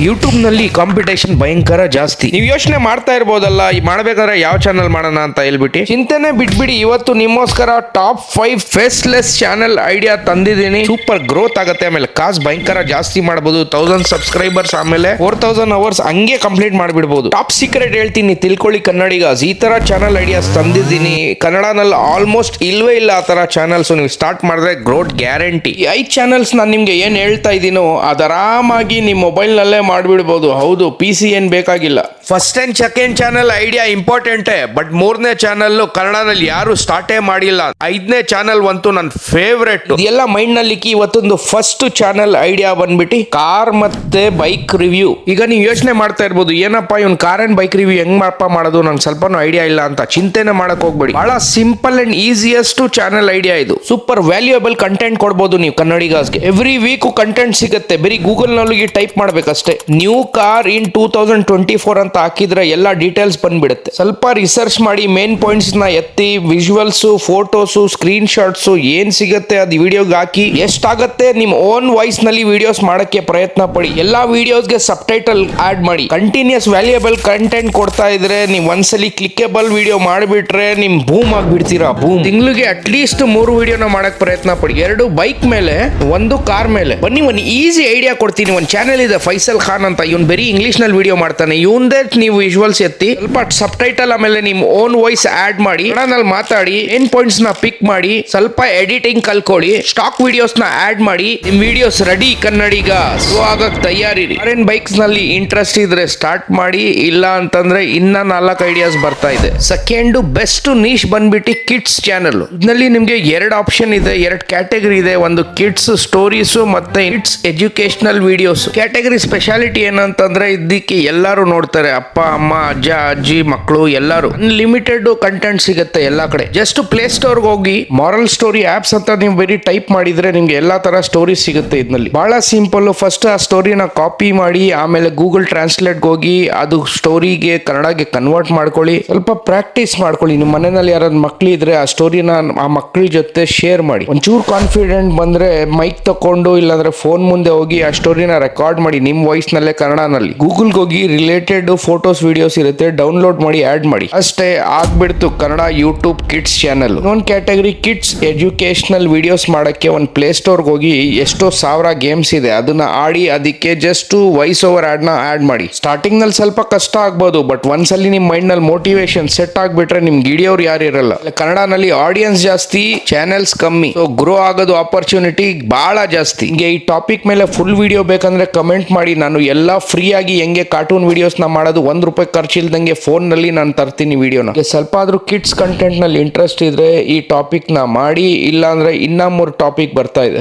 YouTube ನಲ್ಲಿ competition ಭಯಂಕರ ಜಾಸ್ತಿ. ನೀವು ಯೋಚನೆ ಮಾಡ್ತಾ ಇರ್ಬೋದಲ್ಲ, ಈ ಮಾಡ್ಬೇಕಾದ್ರೆ ಯಾವ ಚಾನಲ್ ಮಾಡೋಣ ಅಂತ ಹೇಳ್ಬಿಟ್ಟು. ಚಿಂತೆನೆ ಬಿಟ್ಬಿಡಿ, ಇವತ್ತು ನಿಮ್ಮೋಸ್ಕರ ಟಾಪ್ 5 ಫೇಸ್ಲೆಸ್ ಚಾನಲ್ ಐಡಿಯಾ ತಂದಿದ್ದೀನಿ. ಸೂಪರ್ ಗ್ರೋತ್ ಆಗುತ್ತೆ, ಆಮೇಲೆ ಕಾಸ್ ಭಯಂಕರ ಜಾಸ್ತಿ ಮಾಡಬಹುದು. 1000 ಸಬ್ಸ್ಕ್ರೈಬರ್ಸ್ ಆಮೇಲೆ 4000 ಅವರ್ಸ್ ಹಂಗೆ ಕಂಪ್ಲೀಟ್ ಮಾಡಿಬಿಡಬಹುದು. ಟಾಪ್ ಸೀಕ್ರೆಟ್ ಹೇಳ್ತೀನಿ, ತಿಳ್ಕೊಳ್ಳಿ ಕನ್ನಡಿಗಸ್. ಈ ತರ ಚಾನಲ್ ಐಡಿಯಾಸ್ ತಂದಿದ್ದೀನಿ. ಕನ್ನಡನಲ್ಲಿ ಆಲ್ಮೋಸ್ಟ್ ಇಲ್ವೇ ಇಲ್ಲ ಆ ತರ ಚಾನಲ್ಸ್. ನೀವು ಸ್ಟಾರ್ಟ್ ಮಾಡಿದ್ರೆ ಗ್ರೋತ್ ಗ್ಯಾರಂಟಿ. ಈ 5 ಚಾನಲ್ಸ್ ನಾನು ನಿಮ್ಗೆ ಏನ್ ಹೇಳ್ತಾ ಇದ್ದೀನೋ ಆರಾಮಾಗಿ ನಿಮ್ಮ ಮೊಬೈಲ್ ನಲ್ಲೇ ಮಾಡ್ಬಿಡ್ಬೋದು. ಹೌದು, PC ಏನ್ ಬೇಕಾಗಿಲ್ಲ. First and second channel idea ಇಂಪಾರ್ಟೆಂಟೇ, ಬಟ್ 3ನೇ ಚಾನಲ್ ಕನ್ನಡದಲ್ಲಿ ಯಾರು ಸ್ಟಾರ್ಟೇ ಮಾಡಿಲ್ಲ. 5ನೇ ಚಾನಲ್ ಅಂತೂ ನನ್ನ ಫೇವ್ರೆಟ್. ಎಲ್ಲ ಮೈಂಡ್ ನಲ್ಲಿ ಇವತ್ತೊಂದು ಫಸ್ಟ್ ಚಾನಲ್ ಐಡಿಯಾ ಬಂದ್ಬಿಟ್ಟು ಕಾರ್ ಮತ್ತೆ ಬೈಕ್ ರಿವ್ಯೂ. ಈಗ ನೀವು ಯೋಚನೆ ಮಾಡ್ತಾ ಇರ್ಬೋದು, ಏನಪ್ಪಾ ಇವ್ನು ಕಾರ್ ಅಂಡ್ ಬೈಕ್ ರಿವ್ಯೂ ಹೆಂಗ್ ಮಾಡೋದು, ನಂಗೆ ಸ್ವಲ್ಪನೂ ಐಡಿಯಾ ಇಲ್ಲ ಅಂತ. ಚಿಂತೆನೆ ಮಾಡಕ್ ಹೋಗ್ಬೇಡಿ, ಬಹಳ simple and easiest channel idea ಇದು. ಸೂಪರ್ ವ್ಯಾಲ್ಯೂಯಬಲ್ ಕಂಟೆಂಟ್ ಕೊಡ್ಬೋದು ನೀವು ಕನ್ನಡಿಗಸ್ಗೆ. ಎವ್ರಿ ವೀಕ್ ಕಂಟೆಂಟ್ ಸಿಗುತ್ತೆ, ಬರೀ ಗೂಗಲ್ ನಲ್ಲಿ ಟೈಪ್ ಮಾಡ್ಬೇಕಷ್ಟೇ. ನ್ಯೂ ಕಾರ್ ಇನ್ 2024 ಅಂತ ಹಾಕಿದ್ರೆ ಎಲ್ಲ ಡೀಟೇಲ್ಸ್ ಬಂದ್ಬಿಡುತ್ತೆ. ಸ್ವಲ್ಪ ರಿಸರ್ಚ್ ಮಾಡಿ ಮೇನ್ ಪಾಯಿಂಟ್ಸ್ ನ ಎತ್ತಿ, ವಿಜುವಲ್ಸ್, ಫೋಟೋಸ್, ಸ್ಕ್ರೀನ್ ಶಾಟ್ಸ್ ಏನ್ ಸಿಗುತ್ತೆ ಅದು ವಿಡಿಯೋಗೆ ಹಾಕಿ, ಎಷ್ಟಾಗತ್ತೆ ನಿಮ್ ಓನ್ ವಾಯ್ಸ್ ನಲ್ಲಿ ವಿಡಿಯೋಸ್ ಮಾಡಕ್ಕೆ ಪ್ರಯತ್ನ ಪಡಿ. ಎಲ್ಲಾ ವಿಡಿಯೋಸ್ಗೆ ಸಬ್ ಟೈಟಲ್ ಆಡ್ ಮಾಡಿ. ಕಂಟಿನ್ಯೂಸ್ ವ್ಯಾಲ್ಯೂಯಬಲ್ ಕಂಟೆಂಟ್ ಕೊಡ್ತಾ ಇದ್ರೆ ನೀವು ಒಂದ್ಸಲಿ ಕ್ಲಿಕ್ಕೇಬಲ್ ವಿಡಿಯೋ ಮಾಡಿಬಿಟ್ರೆ ನಿಮ್ ಬೂಮ್ ಆಗ್ಬಿಡ್ತೀರಾ. ಬೂಮ್. ತಿಂಗಳಿಗೆ ಅಟ್ಲೀಸ್ಟ್ 3 ವಿಡಿಯೋನ ಮಾಡಕ್ ಪ್ರಯತ್ನ ಪಡಿ. 2 ಬೈಕ್ ಮೇಲೆ, 1 ಕಾರ್ ಮೇಲೆ. ಬನ್ನಿ ಒಂದು ಈಸಿ ಐಡಿಯಾ ಕೊಡ್ತೀನಿ. ಒಂದು ಚಾನೆಲ್ ಇದೆ ಫೈಸಲ್ ಖಾನ್ ಅಂತ, ಇವನ್ ಬರೀ ಇಂಗ್ಲಿಷ್ ನಲ್ಲಿ ವಿಡಿಯೋ ಮಾಡ್ತಾನೆ. ಇವಂದೇ ನೀವು ವಿಜುವಲ್ಸ್ ಎತ್ತಿ, ಸ್ವಲ್ಪ ಸಬ್ ಟೈಟಲ್ ಆಮೇಲೆ ನಿಮ್ ಓನ್ ವಾಯ್ಸ್ ಆಡ್ ಮಾಡಿ, ಕನ್ನಡದಲ್ಲಿ ಮಾತಾಡಿ, ಏನ್ ಪಾಯಿಂಟ್ಸ್ ನ ಪಿಕ್ ಮಾಡಿ, ಸ್ವಲ್ಪ ಎಡಿಟಿಂಗ್ ಕಲ್ಕೊಳ್ಳಿ, ಸ್ಟಾಕ್ ವಿಡಿಯೋಸ್ ನ ಆಡ್ ಮಾಡಿ, ನಿಮ್ ವಿಡಿಯೋಸ್ ರೆಡಿ ಕನ್ನಡಿಗ. ಆಗಕ್ ತಯಾರಿರಿ. ಕಾರ್ ಅಂಡ್ ಬೈಕ್ಸ್ ನಲ್ಲಿ ಇಂಟ್ರೆಸ್ಟ್ ಇದ್ರೆ ಸ್ಟಾರ್ಟ್ ಮಾಡಿ, ಇಲ್ಲ ಅಂತಂದ್ರೆ ಇನ್ನ 4 ಐಡಿಯಾಸ್ ಬರ್ತಾ ಇದೆ. ಸೆಕೆಂಡ್ ಬೆಸ್ಟ್ ನೀಶ್ ಬಂದ್ಬಿಟ್ಟು ಕಿಡ್ಸ್ ಚಾನಲ್. ಇದರಲ್ಲಿ ನಿಮ್ಗೆ 2 ಆಪ್ಷನ್ ಇದೆ, 2 ಕ್ಯಾಟಗರಿ ಇದೆ. ಒಂದು ಕಿಡ್ಸ್ ಸ್ಟೋರೀಸ್ ಮತ್ತೆ kids educational videos. Category speciality ಏನಂತಂದ್ರೆ ಇದಕ್ಕೆ ಎಲ್ಲರೂ ನೋಡ್ತಾರೆ, ಅಪ್ಪ ಅಮ್ಮ, ಅಜ್ಜ ಅಜ್ಜಿ, ಮಕ್ಕಳು ಎಲ್ಲರೂ. ಅನ್ಲಿಮಿಟೆಡ್ ಕಂಟೆಂಟ್ ಸಿಗುತ್ತೆ ಎಲ್ಲಾ ಕಡೆ. ಜಸ್ಟ್ ಪ್ಲೇ ಸ್ಟೋರ್ ಹೋಗಿ ಮಾರಲ್ ಸ್ಟೋರಿ ಆಪ್ಸ್ ಅಂತ ನೀವು ಬರೀ ಟೈಪ್ ಮಾಡಿದ್ರೆ ನಿಮ್ಗೆ ಎಲ್ಲಾ ತರ ಸ್ಟೋರಿ ಸಿಗುತ್ತೆ. ಇದರಲ್ಲಿ ಬಹಳ ಸಿಂಪಲ್. ಫಸ್ಟ್ ಆ ಸ್ಟೋರಿನ ಕಾಪಿ ಮಾಡಿ, ಆಮೇಲೆ ಗೂಗಲ್ ಟ್ರಾನ್ಸ್ಲೇಟ್ ಹೋಗಿ ಅದು ಸ್ಟೋರಿಗೆ ಕನ್ನಡಗೆ ಕನ್ವರ್ಟ್ ಮಾಡ್ಕೊಳ್ಳಿ. ಸ್ವಲ್ಪ ಪ್ರಾಕ್ಟೀಸ್ ಮಾಡ್ಕೊಳ್ಳಿ. ನಿಮ್ಮ ಮನೆಯಲ್ಲಿ ಯಾರಾದ್ರು ಮಕ್ಳು ಇದ್ರೆ ಆ ಸ್ಟೋರಿನ ಆ ಮಕ್ಕಳ ಜೊತೆ ಶೇರ್ ಮಾಡಿ. ಒಂಚೂರು ಕಾನ್ಫಿಡೆಂಟ್ ಬಂದ್ರೆ ಮೈಕ್ ತಕೊಂಡು, ಇಲ್ಲಾಂದ್ರೆ ಫೋನ್ ಮುಂದೆ ಹೋಗಿ ಆ ಸ್ಟೋರಿನ ರೆಕಾರ್ಡ್ ಮಾಡಿ ನಿಮ್ ವಾಯ್ಸ್ ನಲ್ಲೇ ಕನ್ನಡನಲ್ಲಿ. ಗೂಗಲ್ ಹೋಗಿ ರಿಲೇಟೆಡ್ ಫೋಟೋಸ್ ವಿಡಿಯೋಸ್ ಇರುತ್ತೆ, ಡೌನ್ಲೋಡ್ ಮಾಡಿ ಆಡ್ ಮಾಡಿ. ಅಷ್ಟೇ ಆಗ್ಬಿಡ್ತು ಕನ್ನಡ ಯೂಟ್ಯೂಬ್ ಕಿಡ್ಸ್ ಚಾನಲ್. ಇನ್ನೊಂದು ಕ್ಯಾಟಗರಿ ಕಿಡ್ಸ್ ಎಜುಕೇಶನಲ್ ವಿಡಿಯೋಸ್ ಮಾಡಕ್ಕೆ ಒಂದು ಪ್ಲೇ ಸ್ಟೋರ್ ಹೋಗಿ ಎಷ್ಟೋ 1000 ಗೇಮ್ಸ್ ಇದೆ, ಅದನ್ನ ಆಡಿ ಅದಕ್ಕೆ ಜಸ್ಟ್ ವಾಯ್ಸ್ ಓವರ್ ಆಡ್ ನ ಆಡ್ ಮಾಡಿ. ಸ್ಟಾರ್ಟಿಂಗ್ ನಲ್ಲಿ ಸ್ವಲ್ಪ ಕಷ್ಟ ಆಗ್ಬೋದು, ಬಟ್ ಒಂದ್ಸಲಿ ನಿಮ್ ಮೈಂಡ್ ನಲ್ಲಿ ಮೋಟಿವೇಶನ್ ಸೆಟ್ ಆಗ್ಬಿಟ್ರೆ ನಿಮ್ಗೆ ಹಿಡಿಯೋರು ಯಾರು ಇರಲ್ಲ. ಕನ್ನಡನಲ್ಲಿ ಆಡಿಯನ್ಸ್ ಜಾಸ್ತಿ, ಚಾನೆಲ್ಸ್ ಕಮ್ಮಿ, ಸೊ ಗ್ರೋ ಆಗೋದು ಆಪರ್ಚುನಿಟಿ ಬಹಳ ಜಾಸ್ತಿ. ಹಿಂಗೆ ಈ ಟಾಪಿಕ್ ಮೇಲೆ ಫುಲ್ ವಿಡಿಯೋ ಬೇಕಂದ್ರೆ ಕಮೆಂಟ್ ಮಾಡಿ. ನಾನು ಎಲ್ಲ ಫ್ರೀ ಆಗಿ ಹೆಂಗೆ ಕಾರ್ಟೂನ್ ವಿಡಿಯೋಸ್ ನ ಮಾಡೋದು ₹1 ಖರ್ಚಿಲ್ದಂಗೆ ಫೋನ್ ನಲ್ಲಿ ನಾನು ತರ್ತೀನಿ ವಿಡಿಯೋನ. ಸ್ವಲ್ಪ ಆದ್ರೂ ಕಿಡ್ಸ್ ಕಂಟೆಂಟ್ ನಲ್ಲಿ ಇಂಟ್ರೆಸ್ಟ್ ಇದ್ರೆ ಈ ಟಾಪಿಕ್ ನ ಮಾಡಿ, ಇಲ್ಲ ಅಂದ್ರೆ ಇನ್ನ 3 ಟಾಪಿಕ್ ಬರ್ತಾ ಇದೆ.